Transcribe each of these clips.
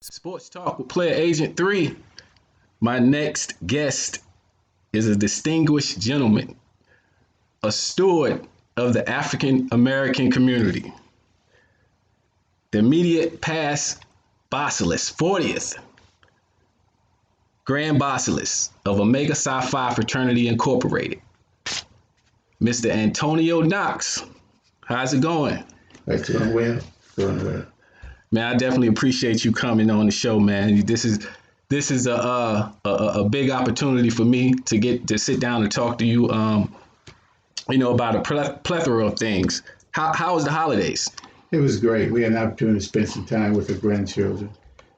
Sports Talk with Playeragent3. My next guest is a distinguished gentleman, a steward of the African American community, the immediate past Basileus, 40th Grand Basileus of Omega Psi Phi Fraternity Incorporated, Mr. Antonio Knox. How's it going? It's doing well. Doing well. Man, I definitely appreciate you coming on the show, man. This is a big opportunity for me to get to sit down and talk to you, about a plethora of things. How was the holidays? It was great. We had an opportunity to spend some time with the grandchildren.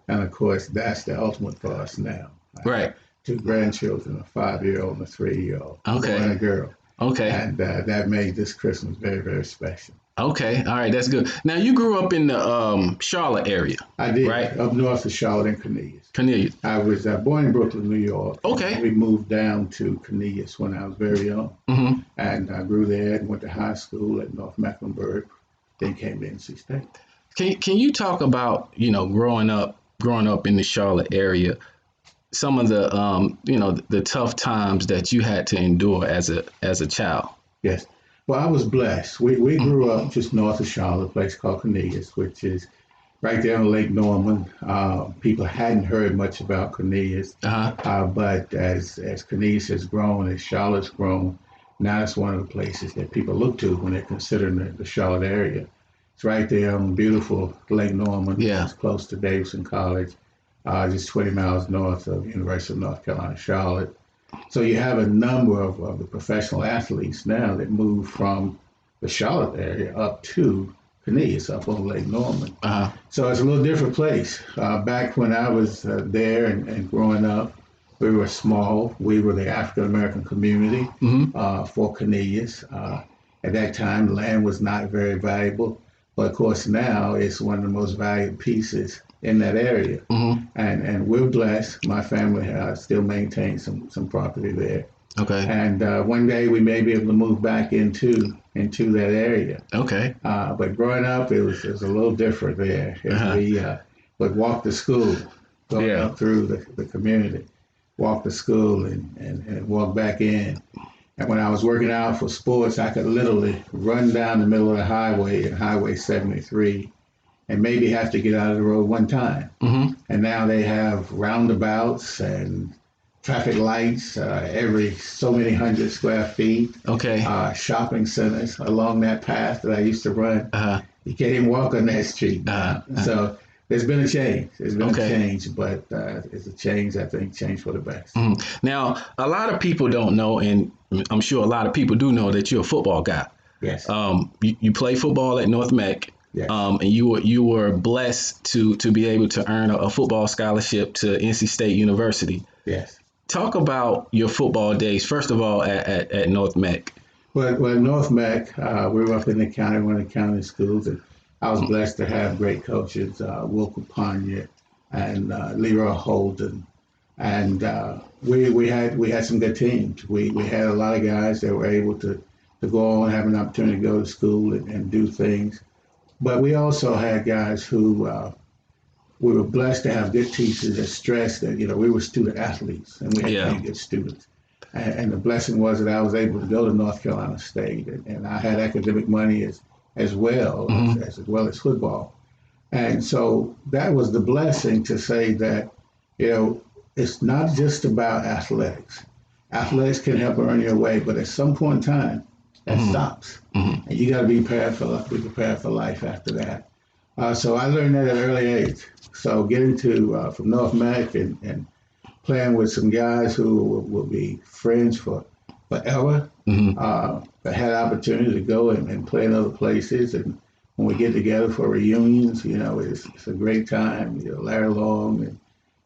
And of course, that's the ultimate for us now. Right. 2 grandchildren, a 5-year-old and a 3-year-old. Okay. A boy and a girl. Okay. And that made this Christmas very, very special. Okay. All right. That's good. Now, you grew up in the Charlotte area. I did. Right? Up north of Charlotte and Cornelius. Cornelius. I was born in Brooklyn, New York. Okay. We moved down to Cornelius when I was very young. Mm-hmm. And I grew there and went to high school at North Mecklenburg, then came to NC State. Can you talk about, growing up in the Charlotte area, some of the the tough times that you had to endure as a child? Yes. Well, I was blessed. We grew up just north of Charlotte, a place called Cornelius, which is right there on Lake Norman. People hadn't heard much about Cornelius, but as Cornelius has grown, as Charlotte's grown, now it's one of the places that people look to when they're considering the Charlotte area. It's right there on beautiful Lake Norman. Yeah. It's close to Davidson College, just 20 miles north of University of North Carolina, Charlotte. So you have a number of the professional athletes now that move from the Charlotte area up to Cornelius, up on Lake Norman. So it's a little different place. Back when I was there and growing up, we were small. We were the African American community for Cornelius. At that time, land was not very valuable. But of course, now it's one of the most valued pieces in that area. And we're blessed. My family still maintains some property there. Okay. And one day we may be able to move back into that area. Okay. But growing up, it was a little different there. We would walk to school, going up through the community, walk to school and walk back in. And when I was working out for sports, I could literally run down the middle of the highway at Highway 73 and maybe have to get out of the road one time. And now they have roundabouts and traffic lights every so many hundred square feet. Okay. Shopping centers along that path that I used to run. You can't even walk on that street. So there's been a change. There's been a change, but it's a change, I think, change for the best. Now, a lot of people don't know, and I'm sure a lot of people do know that you're a football guy. Yes. You play football at North Mech. Yes. And you were blessed to be able to earn a football scholarship to NC State University. Yes. Talk about your football days, first of all, at North Mech. Well, at North Mech, we were up in the county, one of the county schools, and I was blessed to have great coaches, Will Capagna and Leroy Holden. And we had some good teams. We had a lot of guys that were able to go on, have an opportunity to go to school and do things. But we also had guys who we were blessed to have good teachers that stressed that, we were student athletes and we had to be good students. And the blessing was that I was able to go to North Carolina State and I had academic money as well as football. And so that was the blessing to say that, it's not just about athletics. Athletics can help earn your way, but at some point in time, that stops. And you got to be prepared for life after that. So I learned that at an early age. So getting to from North Mech and playing with some guys who will be friends forever. I had an opportunity to go and play in other places. And when we get together for reunions, it's a great time. Larry Long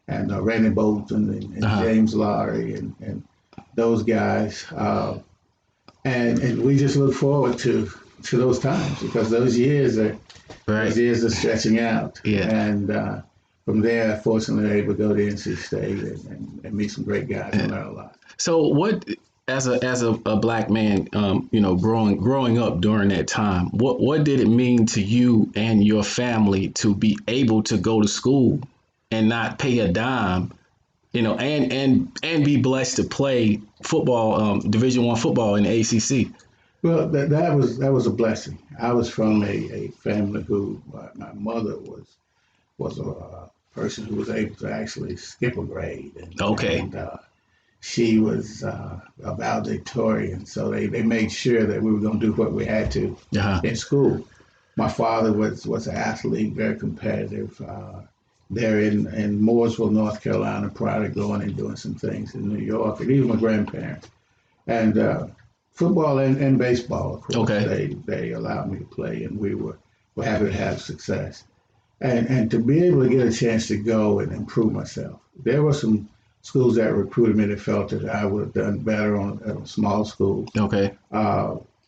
and Randy Bolton and James Lowry and those guys. And we just look forward to those times because those years are stretching out. Yeah. And from there, fortunately, I was able to go to NC State and meet some great guys and learn a lot. So what, as a black man, growing up during that time, what did it mean to you and your family to be able to go to school and not pay a dime, and be blessed to play football, Division I football in the ACC. Well, that was a blessing. I was from a family who my mother was a person who was able to actually skip a grade, Okay. and she was a valedictorian, so they made sure that we were going to do what we had to Uh-huh. in school. My father was an athlete, very competitive. There in Mooresville, North Carolina, prior to going and doing some things in New York, and even my grandparents. And football and baseball, of course, Okay. they allowed me to play, and were happy to have success. And to be able to get a chance to go and improve myself. There were some schools that recruited me that felt that I would have done better on a small school. Okay.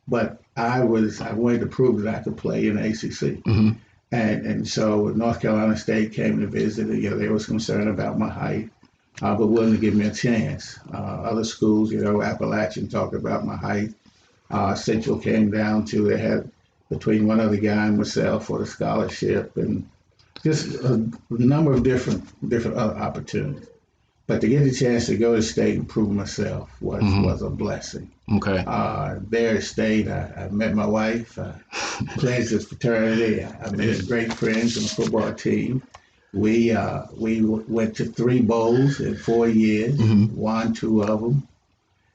But I wanted to prove that I could play in the ACC. Mm-hmm. And so North Carolina State came to visit, and they was concerned about my height, but willing to give me a chance. Other schools, Appalachian talked about my height. Central came down to, they had between one other guy and myself for the scholarship, and just a number of different other opportunities. But to get the chance to go to state and prove myself was a blessing. Okay. There at state, I met my wife, pledged as fraternity. I made great friends on the football team. We went to 3 bowls in 4 years, won 2 of them,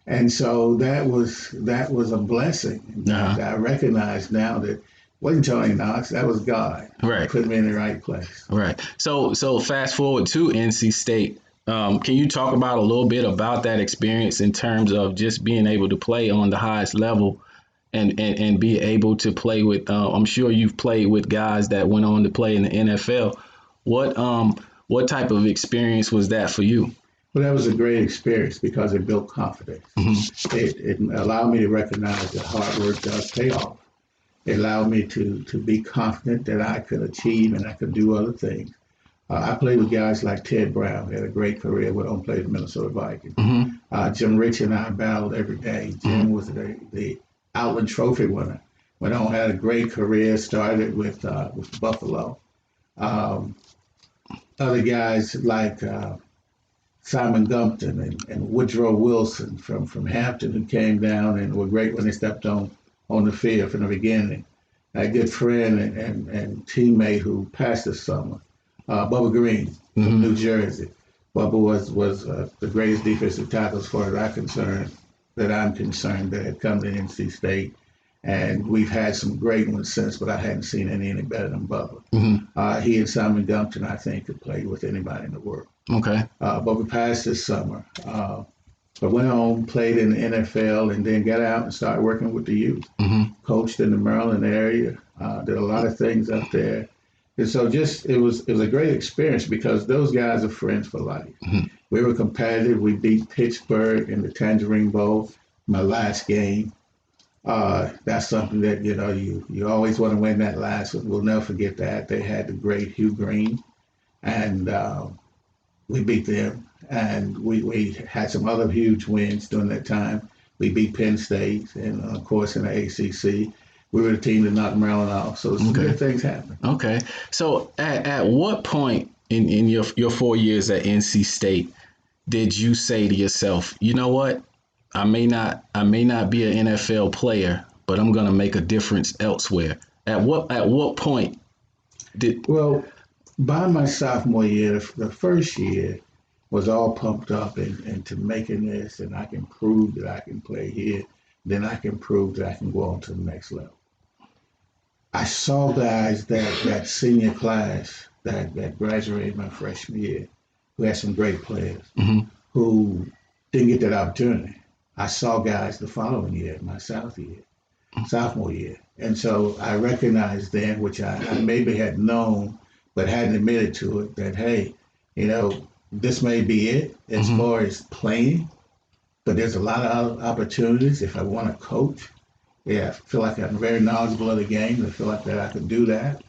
and so that was a blessing. Uh-huh. I recognize now that wasn't Tony Knox, that was God. Right. Put me in the right place. Right. So fast forward to NC State. Can you talk about a little bit about that experience in terms of just being able to play on the highest level and be able to play with? I'm sure you've played with guys that went on to play in the NFL. What type of experience was that for you? Well, that was a great experience because it built confidence. Mm-hmm. It allowed me to recognize that hard work does pay off. It allowed me to be confident that I could achieve and I could do other things. I played with guys like Ted Brown, who had a great career, went on to play with the Minnesota Vikings. Mm-hmm. Jim Rich and I battled every day. Jim was the Outland Trophy winner. Went on, had a great career, started with Buffalo. Other guys like Simon Gumpton and Woodrow Wilson from Hampton, who came down and were great when they stepped on the field from the beginning. A good friend and teammate who passed this summer, Bubba Green from New Jersey. Bubba was the greatest defensive tackle as far as I'm concerned, that had come to NC State. And we've had some great ones since, but I hadn't seen any better than Bubba. Mm-hmm. He and Simon Gumpton, I think, could play with anybody in the world. Okay. Bubba passed this summer, but went home, played in the NFL, and then got out and started working with the youth. Mm-hmm. Coached in the Maryland area, did a lot of things up there. And so it was a great experience because those guys are friends for life. Mm-hmm. We were competitive. We beat Pittsburgh in the Tangerine Bowl, my last game. That's something that, you always want to win that last one. We'll never forget that. They had the great Hugh Green, and we beat them. And we had some other huge wins during that time. We beat Penn State, and of course in the ACC. We were the team that knocked Maryland off. So some good things happened. Okay. So at what point in your 4 years at NC State did you say to yourself, you know what? I may not be an NFL player, but I'm gonna make a difference elsewhere. At what point did? Well, by my sophomore year, the first year was all pumped up into making this, and I can prove that I can play here. Then I can prove that I can go on to the next level. I saw guys that senior class that graduated my freshman year who had some great players who didn't get that opportunity. I saw guys the following year, my sophomore year. And so I recognized then, which I maybe had known, but hadn't admitted to it, that, hey, this may be it as far as playing, but there's a lot of other opportunities if I want to coach. Yeah, I feel like I'm very knowledgeable of the game. I feel like that I can do that.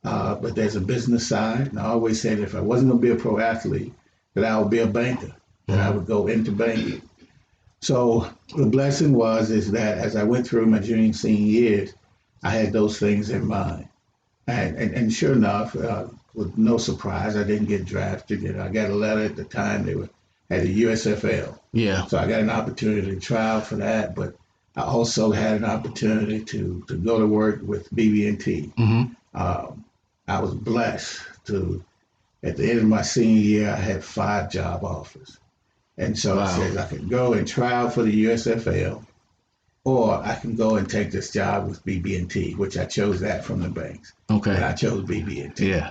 But there's a business side. And I always said if I wasn't going to be a pro athlete, that I would be a banker, that I would go into banking. So the blessing is that as I went through my junior and senior years, I had those things in mind. And sure enough, with no surprise, I didn't get drafted. You know, I got a letter at the time they were at the USFL. Yeah. So I got an opportunity to try out for that, but I also had an opportunity to go to work with BB&T. I was blessed to, at the end of my senior year, I had 5 job offers. And so I said I could go and try out for the USFL, or I can go and take this job with BB&T, which I chose that from the banks. Okay. And I chose BB&T. Yeah.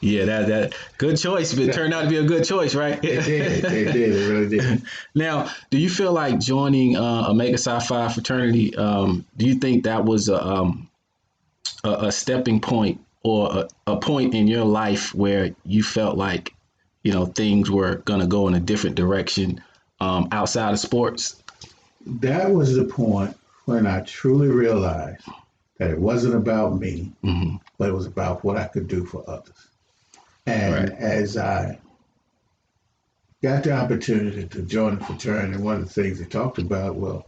Yeah, that good choice. It turned out to be a good choice, right? It did. It really did. Now, do you feel like joining Omega Psi Phi fraternity, do you think that was a stepping point or a point in your life where you felt like, you know, things were going to go in a different direction outside of sports? That was the point when I truly realized that it wasn't about me, but it was about what I could do for others. And as I got the opportunity to join the fraternity, one of the things they talked about, well,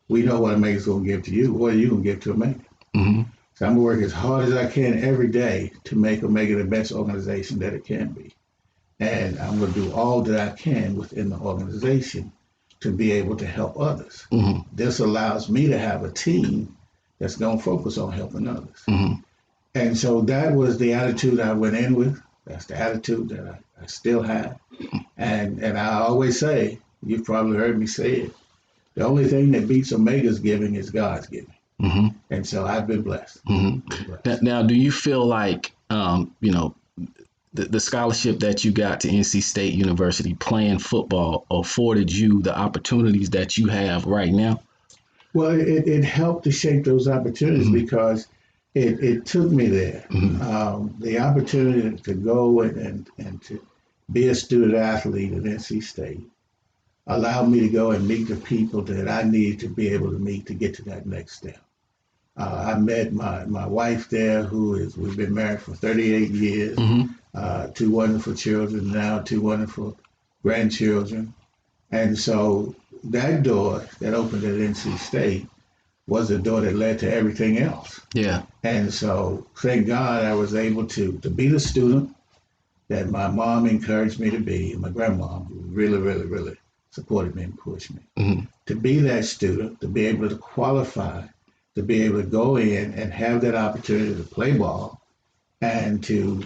we know what Omega's going to give to you. What are you going to give to Omega? So I'm going to work as hard as I can every day to make Omega the best organization that it can be. And I'm going to do all that I can within the organization to be able to help others. This allows me to have a team that's going to focus on helping others. And so that was the attitude I went in with. That's the attitude that I still have. And I always say, you've probably heard me say it, the only thing that beats Omega's giving is God's giving. And so I've been blessed. Now, do you feel like, you know, the scholarship that you got to NC State University playing football afforded you the opportunities that you have right now? Well, it helped to shape those opportunities because it took me there. The opportunity to go and to be a student athlete at NC State allowed me to go and meet the people that I needed to be able to meet to get to that next step. I met my wife there, we've been married for 38 years, 2 wonderful children, now 2 wonderful grandchildren. And so that door that opened at NC State was the door that led to everything else. Yeah. And so thank God I was able to be the student that my mom encouraged me to be, and my grandma who really supported me and pushed me. To be that student, to be able to qualify, to be able to go in and have that opportunity to play ball and to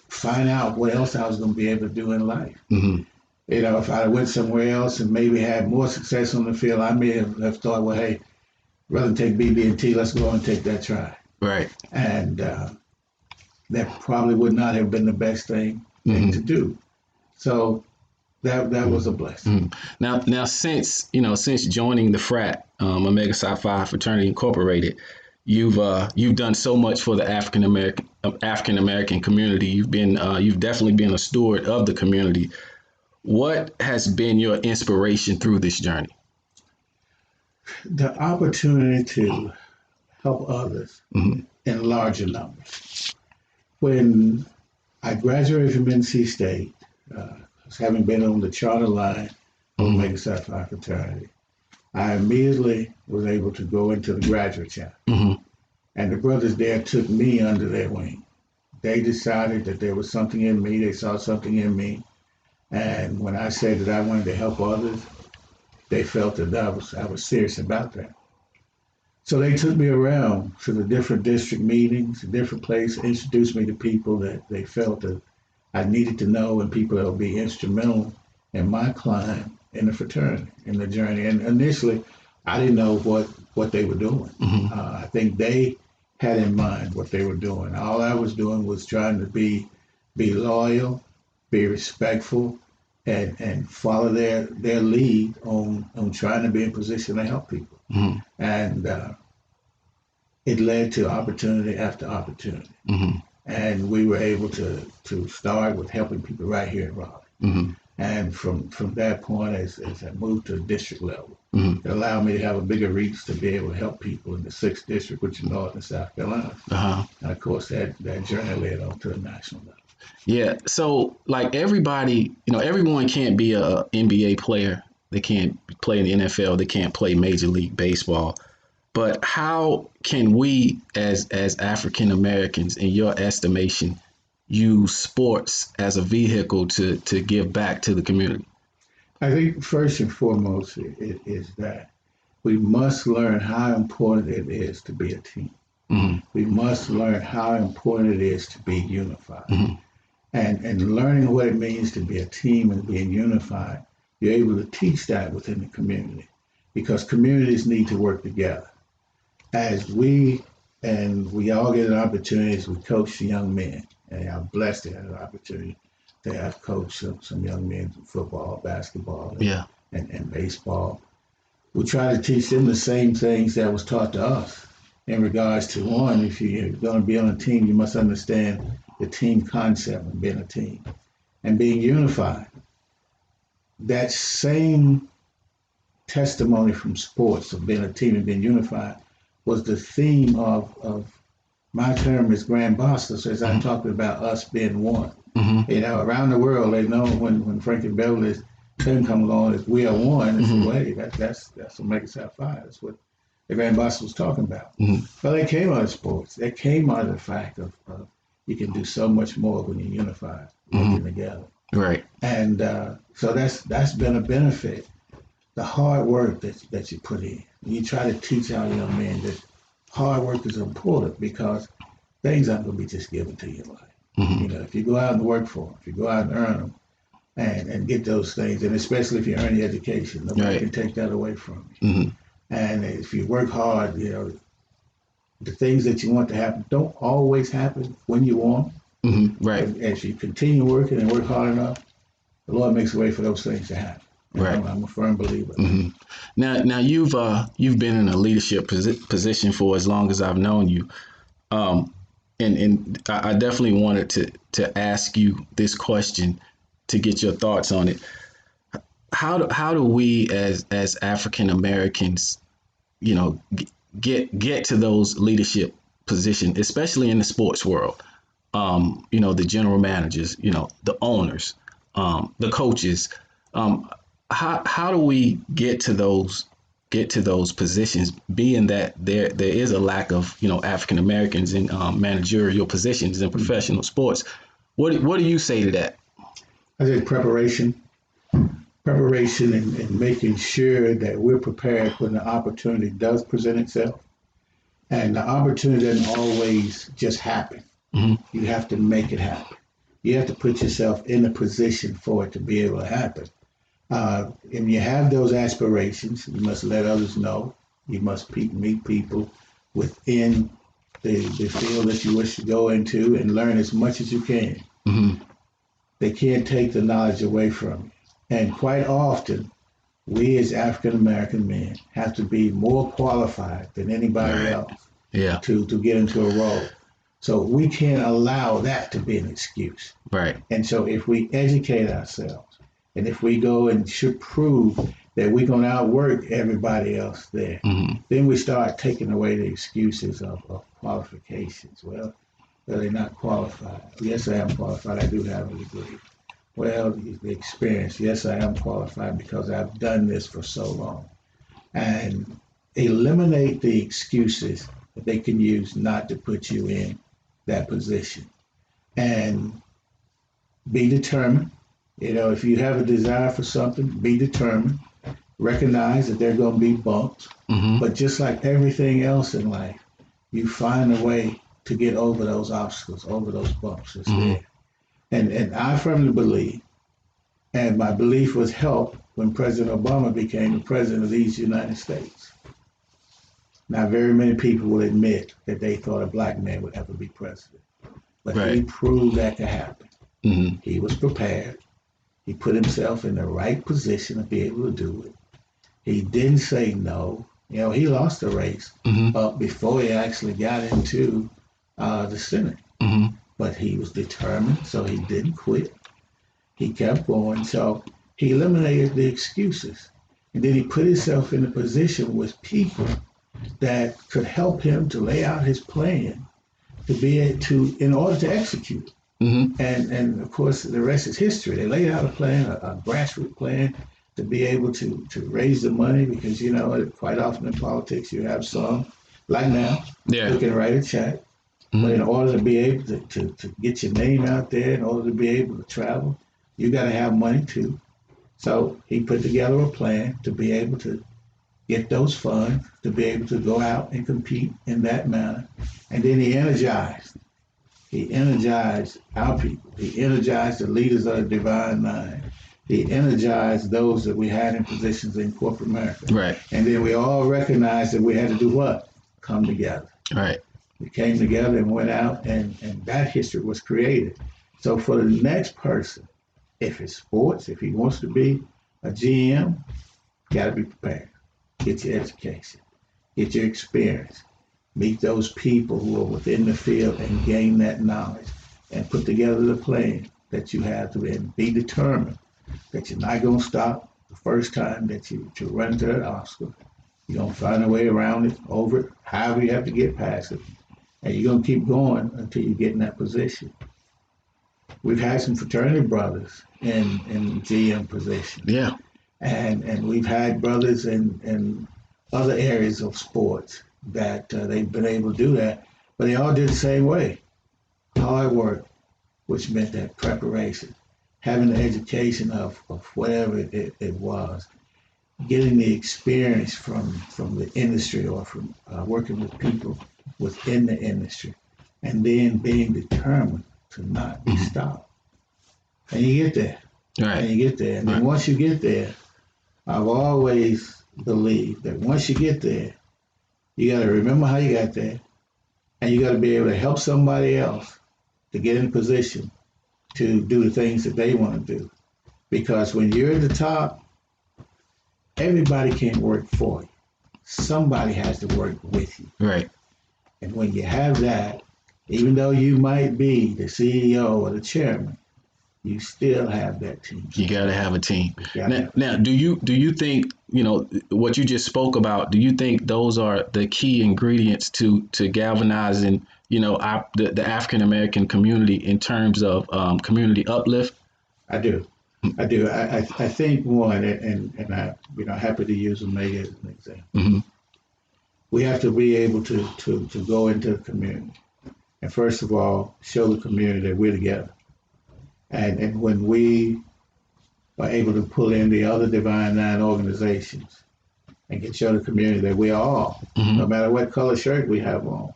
find out what else I was going to be able to do in life. You know, if I went somewhere else and maybe had more success on the field, I may have thought, well, hey, rather than take BB&T, let's go and take that try. Right. And that probably would not have been the best thing to do. So that was a blessing. Now, since joining the frat, Omega Psi Phi Fraternity Incorporated, you've done so much for the African American community. You've definitely been a steward of the community. What has been your inspiration through this journey? The opportunity to help others in larger numbers. When I graduated from NC State, having been on the charter line of Omega Psi Phi Fraternity, I immediately was able to go into the graduate chapter. And the brothers there took me under their wing. They decided that there was something in me. They saw something in me. And when I said that I wanted to help others, they felt that I was serious about that. So they took me around to the different district meetings, different places, introduced me to people that they felt that I needed to know and people that would be instrumental in my climb in the fraternity, in the journey. And initially, I didn't know what they were doing. I think they had in mind what they were doing. All I was doing was trying to be loyal, be respectful, and follow their lead on trying to be in position to help people. And it led to opportunity after opportunity. And we were able to start with helping people right here in Raleigh. And from that point, as I moved to the district level, it allowed me to have a bigger reach to be able to help people in the 6th district, which is North and South Carolina. And of course, that journey led on to the national level. Yeah. So like everybody, everyone can't be a NBA player. They can't play in the NFL. They can't play Major League Baseball. But how can we, as African Americans, in your estimation, use sports as a vehicle to give back to the community? I think first and foremost is that we must learn how important it is to be a team. Mm-hmm. We must learn how important it is to be unified. Mm-hmm. And learning what it means to be a team and being unified, you're able to teach that within the community because communities need to work together. As we all get an opportunity as we coach young men, and I'm blessed to have an opportunity to have coached some young men in football, basketball, Yeah. and baseball. We try to teach them the same things that was taught to us in regards to one, if you're going to be on a team, you must understand the team concept of being a team and being unified. That same testimony from sports of being a team and being unified was the theme of my term as Grand Basileus, as I talked about us being one. Mm-hmm. You know, around the world, they know when Frankie Beverly's term comes along, is we are one. It's way that's what makes us five. That's what the Grand Basileus was talking about. Mm-hmm. But they came out of sports. They came out of the fact of you can do so much more when you're unified, working together. Right. And so that's been a benefit. The hard work that you put in. You try to teach our young men that hard work is important because things aren't going to be just given to you in life. Mm-hmm. You know, if you go out and work for them, if you go out and earn them, and get those things, and especially if you earn the education, nobody can take that away from you. Mm-hmm. And if you work hard, you know, the things that you want to happen don't always happen when you want. Mm-hmm. Right. And as you continue working and work hard enough, the Lord makes a way for those things to happen. And Right. I'm a firm believer. Mm-hmm. Now you've been in a leadership position for as long as I've known you, and I definitely wanted to ask you this question to get your thoughts on it. How do we as African Americans, you know, get to those leadership positions, especially in the sports world? You know, the general managers, you know, the owners, the coaches. How do we get to those positions, being that there is a lack of, you know, African Americans in managerial positions in professional sports? What do you say to that? I think preparation and making sure that we're prepared when the opportunity does present itself. And the opportunity doesn't always just happen. Mm-hmm. You have to make it happen. You have to put yourself in a position for it to be able to happen. If you have those aspirations, you must let others know. You must meet people within the field that you wish to go into and learn as much as you can. Mm-hmm. They can't take the knowledge away from you. And quite often, we as African American men have to be more qualified than anybody else to get into a role. So we can't allow that to be an excuse. Right. And so if we educate ourselves and if we go and should prove that we're going to outwork everybody else there, then we start taking away the excuses of qualifications. Well, they're not qualified. Yes, I am qualified. I do have a degree. Well, the experience. Yes, I am qualified because I've done this for so long. And eliminate the excuses that they can use not to put you in that position. And be determined. You know, if you have a desire for something, be determined. Recognize that there are going to be bumps. But just like everything else in life, you find a way to get over those obstacles, over those bumps that's there. And I firmly believe, and my belief was helped when President Obama became the president of these United States. Not very many people will admit that they thought a black man would ever be president. But he proved that to happen. He was prepared. He put himself in the right position to be able to do it. He didn't say no. You know, he lost the race before he actually got into the Senate. But he was determined, so he didn't quit. He kept going, so he eliminated the excuses. And then he put himself in a position with people that could help him to lay out his plan to be able to, in order to execute. And of course, the rest is history. They laid out a plan, a grassroots plan, to be able to raise the money, because you know quite often in politics you have some, like now, Yeah. who can write a check, but in order to be able to get your name out there, in order to be able to travel, you got to have money too. So he put together a plan to be able to get those funds, to be able to go out and compete in that manner. And then he energized. He energized our people. He energized the leaders of the Divine Nine. He energized those that we had in positions in corporate America. Right. And then we all recognized that we had to do what? Come together. Right. We came together and went out, and that history was created. So for the next person, if it's sports, if he wants to be a GM, you got to be prepared. Get your education, get your experience, meet those people who are within the field and gain that knowledge, and put together the plan that you have to, and be determined that you're not going to stop the first time that you run into that obstacle. You're going to find a way around it, over it, however you have to get past it. And you're going to keep going until you get in that position. We've had some fraternity brothers in GM positions. Yeah. And we've had brothers in other areas of sports that they've been able to do that, but they all did the same way. Hard work, which meant that preparation, having the education of whatever it was, getting the experience from the industry, or from working with people within the industry, and then being determined to not be stopped. And you get there. Right. And you get there. And then once you get there, I've always believed that once you get there, you got to remember how you got there, and you got to be able to help somebody else to get in a position to do the things that they want to do. Because when you're at the top, everybody can't work for you. Somebody has to work with you. Right. And when you have that, even though you might be the CEO or the chairman, you still have that team. You got to have a team. Now, do you think, you know, what you just spoke about, do you think those are the key ingredients to galvanizing, you know, the African American community in terms of community uplift? I do. I think one, and I, you know, happy to use Omega as an example. Mm-hmm. We have to be able to go into the community, and first of all, show the community that we're together. And when we are able to pull in the other Divine Nine organizations and can show the community that we are all, no matter what color shirt we have on,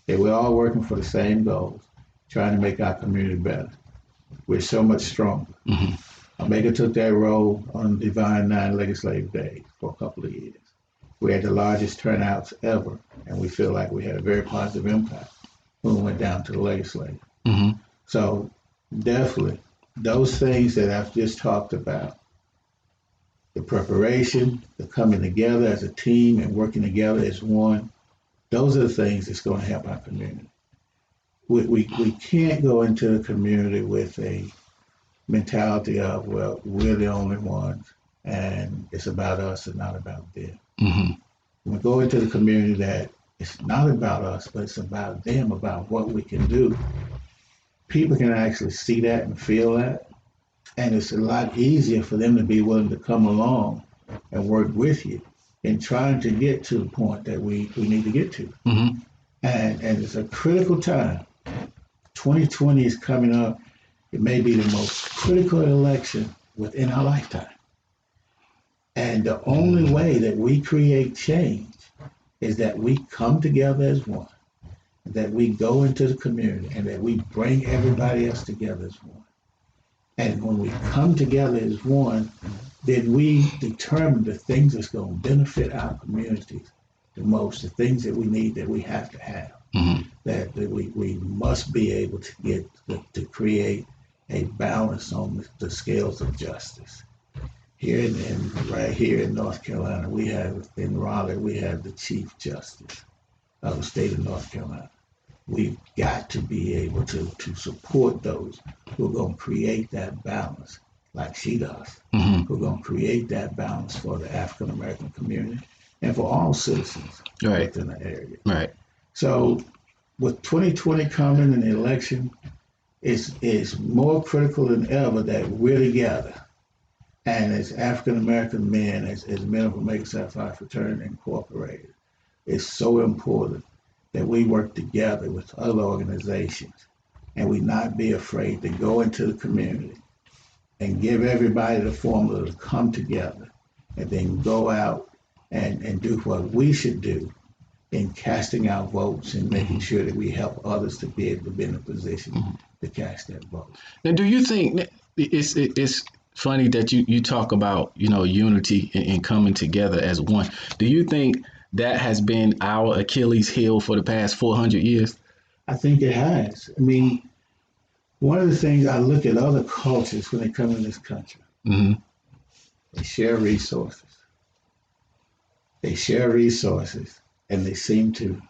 that we're all working for the same goals, trying to make our community better, we're so much stronger. Omega took that role on Divine Nine Legislative Day for a couple of years. We had the largest turnouts ever, and we feel like we had a very positive impact when we went down to the legislature. So definitely, those things that I've just talked about, the preparation, the coming together as a team and working together as one, those are the things that's going to help our community. We can't go into the community with a mentality of, well, we're the only ones and it's about us and not about them. We go into the community that it's not about us, but it's about them, about what we can do. People can actually see that and feel that, and it's a lot easier for them to be willing to come along and work with you in trying to get to the point that we need to get to. And it's a critical time. 2020 is coming up. It may be the most critical election within our lifetime. And the only way that we create change is that we come together as one, that we go into the community, and that we bring everybody else together as one. And when we come together as one, then we determine the things that's going to benefit our communities the most, the things that we need, that we have to have, that we must be able to get to create a balance on the scales of justice. Here right here in North Carolina, we have, in Raleigh, we have the Chief Justice of the state of North Carolina. We've got to be able to support those who are going to create that balance, like she does, who are going to create that balance for the African American community and for all citizens within the area. So with 2020 coming and the election, it's more critical than ever that we're together, And as African American men, as men of Omega Psi Phi Fraternity Incorporated, it's so important that we work together with other organizations and we not be afraid to go into the community and give everybody the formula to come together and then go out and do what we should do in casting our votes and making sure that we help others to be able to be in a position to cast that vote. Now, do you think it's funny that you talk about, unity and coming together as one? Do you think that has been our Achilles heel for the past 400 years? I think it has. I mean, one of the things I look at other cultures when they come in this country, Mm-hmm. they share resources. They share resources and they seem to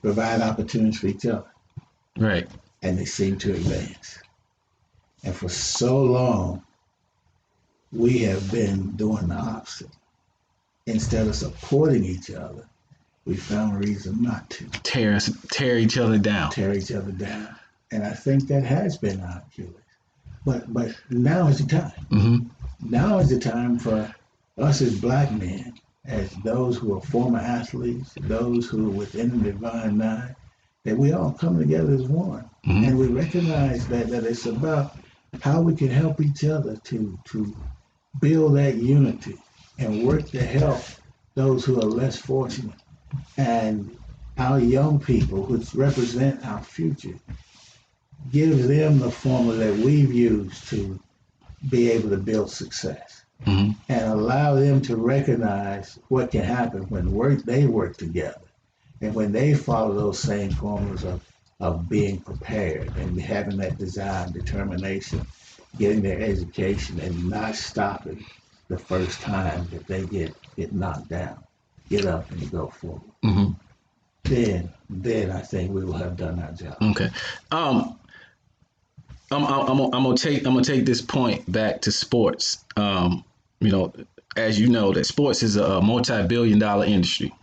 provide opportunities for each other. Right. And they seem to advance. And for so long, we have been doing the opposite. Instead of supporting each other, we found a reason not to. Tear each other down. Tear each other down. And I think that has been our Achilles. But now is the time. Mm-hmm. Now is the time for us as Black men, as those who are former athletes, those who are within the Divine Nine, that we all come together as one. Mm-hmm. And we recognize that it's about how we can help each other to build that unity and work to help those who are less fortunate. And our young people, which represent our future, give them the formula that we've used to be able to build success. Mm-hmm. And allow them to recognize what can happen when they work together and when they follow those same formulas of being prepared and having that desire and determination, getting their education and not stopping the first time that they get knocked down. Get up and go forward. Mm-hmm. Then I think we will have done our job. Okay. I'm gonna take this point back to sports. As you know, that sports is a multi-billion-dollar industry.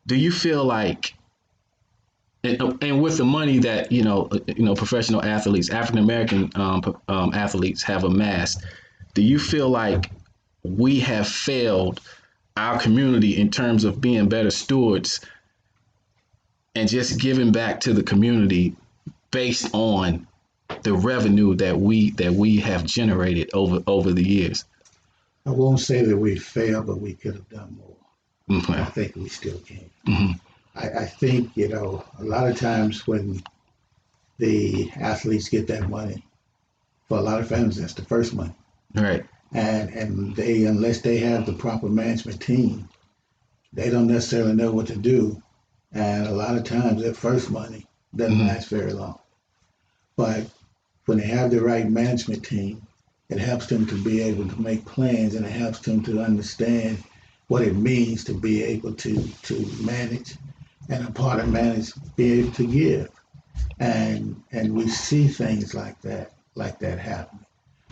Do you feel like, and with the money that professional athletes, African American athletes have amassed, do you feel like we have failed our community in terms of being better stewards and just giving back to the community based on the revenue that we have generated over the years? I won't say that we failed, but we could have done more. Okay. I think we still can. Mm-hmm. I think, a lot of times when the athletes get that money, for a lot of families, that's the first money. Right. And they, unless they have the proper management team, they don't necessarily know what to do. And a lot of times that first money doesn't last very long. But when they have the right management team, it helps them to be able to make plans and it helps them to understand what it means to be able to manage, and a part of manage, be able to give. And we see things like that happening.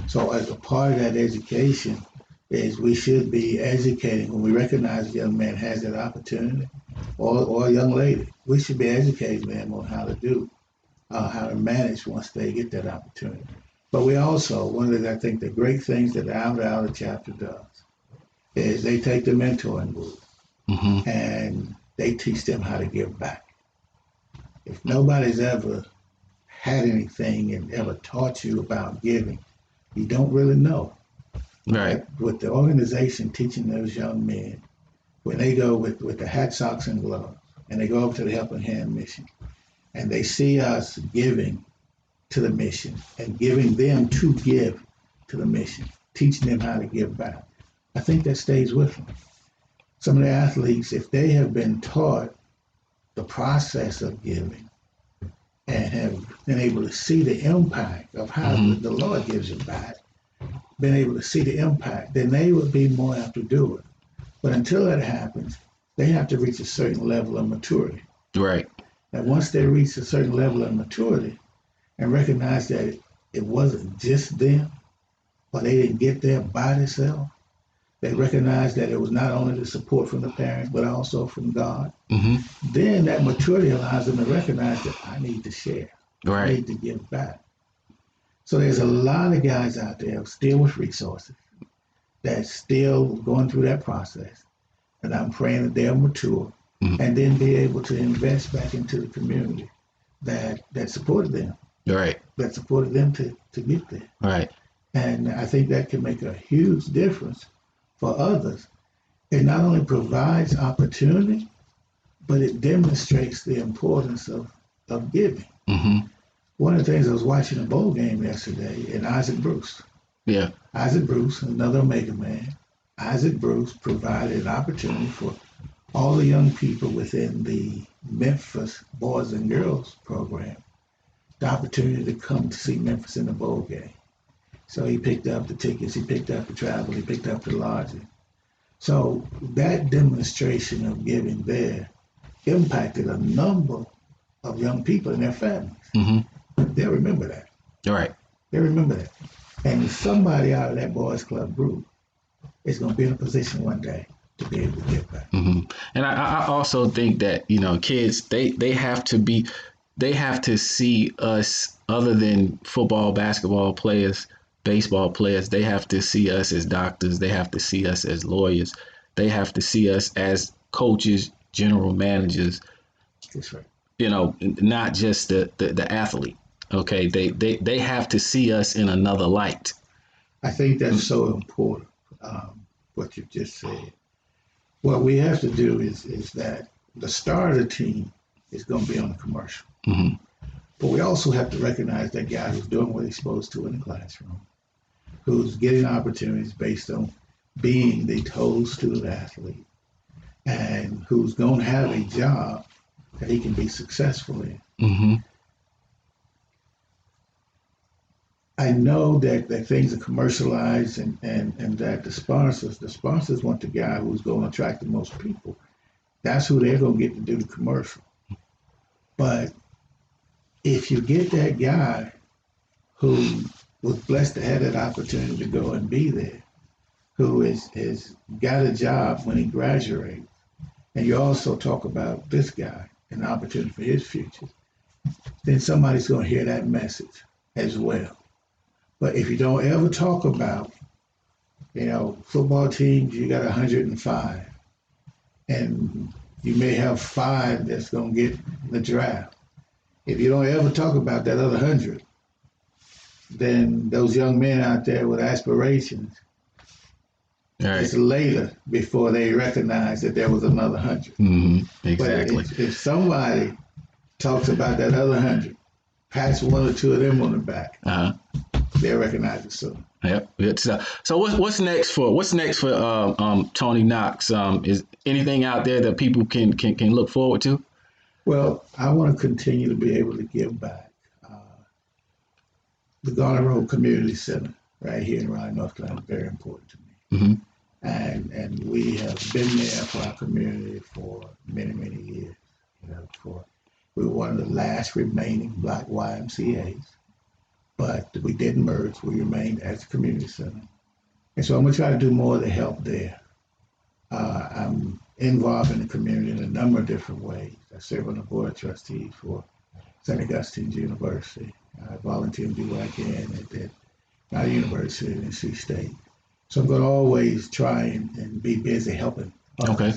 So as a part of that education is we should be educating when we recognize a young man has that opportunity or a young lady, we should be educating them on how to manage once they get that opportunity. But we also, I think the great things that the Outer chapter does is they take the mentoring group and they teach them how to give back. If nobody's ever had anything and ever taught you about giving, you don't really know. Right. With the organization teaching those young men, when they go with the hat, socks, and gloves, and they go over to the Helping Hand mission, and they see us giving to the mission and giving them to give to the mission, teaching them how to give back, I think that stays with them. Some of the athletes, if they have been taught the process of giving and have been able to see the impact of how the Lord gives it back, been able to see the impact, then they would be more apt to do it. But until that happens, they have to reach a certain level of maturity. Right. And once they reach a certain level of maturity and recognize that it wasn't just them, or they didn't get there by themselves, they recognize that it was not only the support from the parents, but also from God. Then that maturity allows them to recognize that I need to share. Right. I need to give back. So there's a lot of guys out there still with resources that's still going through that process. And I'm praying that they'll mature and then be able to invest back into the community that supported them. Right. That supported them to get there. Right. And I think that can make a huge difference for others. It not only provides opportunity, but it demonstrates the importance of giving. Mm-hmm. One of the things, I was watching a bowl game yesterday, and Isaac Bruce. Yeah. Isaac Bruce, another Omega man. Isaac Bruce provided an opportunity for all the young people within the Memphis Boys and Girls program the opportunity to come to see Memphis in the bowl game. So he picked up the tickets, he picked up the travel, he picked up the lodging. So that demonstration of giving there impacted a number of young people and their families. Mm-hmm. They'll remember that. All right. They remember that. And somebody out of that boys club group is going to be in a position one day to be able to give back. Mm-hmm. And I also think that, you know, kids, they have to see us other than football, basketball players, baseball players. They have to see us as doctors. They have to see us as lawyers. They have to see us as coaches, general managers. That's right. You know, not just the athlete. Okay, they have to see us in another light. I think that's so important, what you just said. What we have to do is that the star of the team is going to be on the commercial. Mm-hmm. But we also have to recognize that guy who's doing what he's supposed to in the classroom, who's getting opportunities based on being the total student athlete, and who's going to have a job that he can be successful in. Mm-hmm. I know that things are commercialized and that the sponsors want the guy who's going to attract the most people. That's who they're going to get to do the commercial. But if you get that guy who was blessed to have that opportunity to go and be there, who has got a job when he graduates, and you also talk about this guy and the opportunity for his future, then somebody's going to hear that message as well. But if you don't ever talk about, you know, football teams, you got 105, and you may have 5 that's going to get the draft. If you don't ever talk about that other 100, then those young men out there with aspirations, Right. It's later before they recognize that there was another 100. Mm-hmm. Exactly. But if somebody talks about that other 100, pats 1 or 2 of them on the back, they'll recognize it soon. Yep. Good stuff. So what's next for Tony Knox? Is anything out there that people can look forward to? Well, I want to continue to be able to give back. The Garner Road Community Center right here in Raleigh, North Carolina, is very important to me. Mm-hmm. And we have been there for our community for many, many years. You know, we were one of the last remaining Black YMCAs, but we didn't merge. We remained as a community center. And so I'm going to try to do more to help there. I'm involved in the community in a number of different ways. I serve on the board of trustees for St. Augustine's University. I volunteer and do what I can at our university in NC State. So I'm going to always try and be busy helping others. Okay.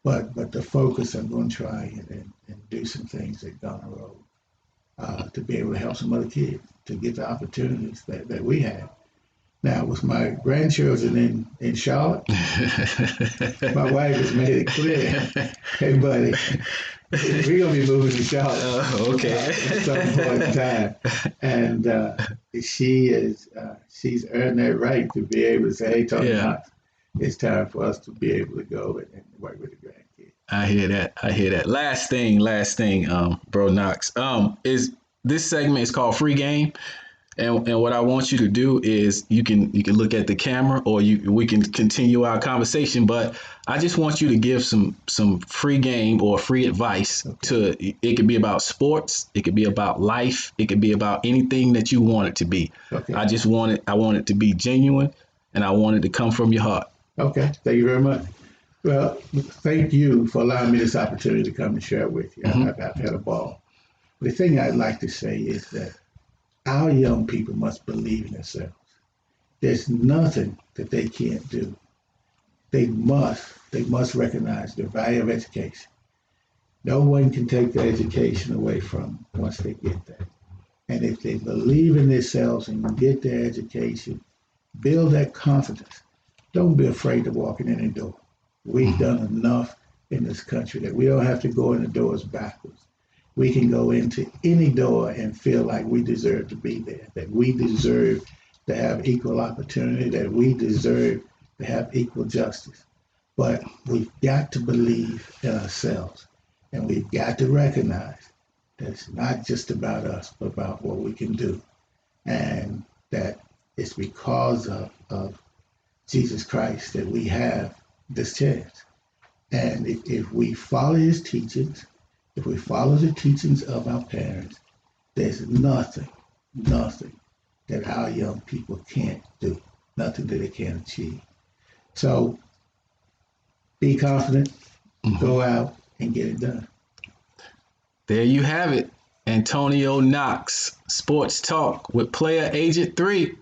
But the focus, I'm going to try and do some things at Garner Road to be able to help some other kids to get the opportunities that we have. Now, with my grandchildren in Charlotte, my wife has made it clear, hey, buddy, we're going to be moving to Charlotte at some point in time. And she's earned that right to be able to say, hey, Tony Knox, it's time for us to be able to go and work with the grandkids. I hear that. Last thing, bro Knox, is this segment is called Free Game. And what I want you to do is you can look at the camera or we can continue our conversation, but I just want you to give some free game or free advice to, it could be about sports, it could be about life, it could be about anything that you want it to be. Okay. I want it to be genuine and I want it to come from your heart. Okay, thank you very much. Well, thank you for allowing me this opportunity to come and share it with you. I've had a ball. The thing I'd like to say is that our young people must believe in themselves. There's nothing that they can't do. They must recognize the value of education. No one can take the education away from them once they get that. And if they believe in themselves and get their education, build that confidence. Don't be afraid to walk in any door. We've done enough in this country that we don't have to go in the doors backwards. We can go into any door and feel like we deserve to be there, that we deserve to have equal opportunity, that we deserve to have equal justice. But we've got to believe in ourselves, and we've got to recognize that it's not just about us, but about what we can do. And that it's because of Jesus Christ that we have this chance. And if we follow his teachings, if we follow the teachings of our parents, there's nothing that our young people can't do, nothing that they can't achieve. So be confident, go out and get it done. There you have it. Antonio Knox, Sports Talk with Player Agent 3.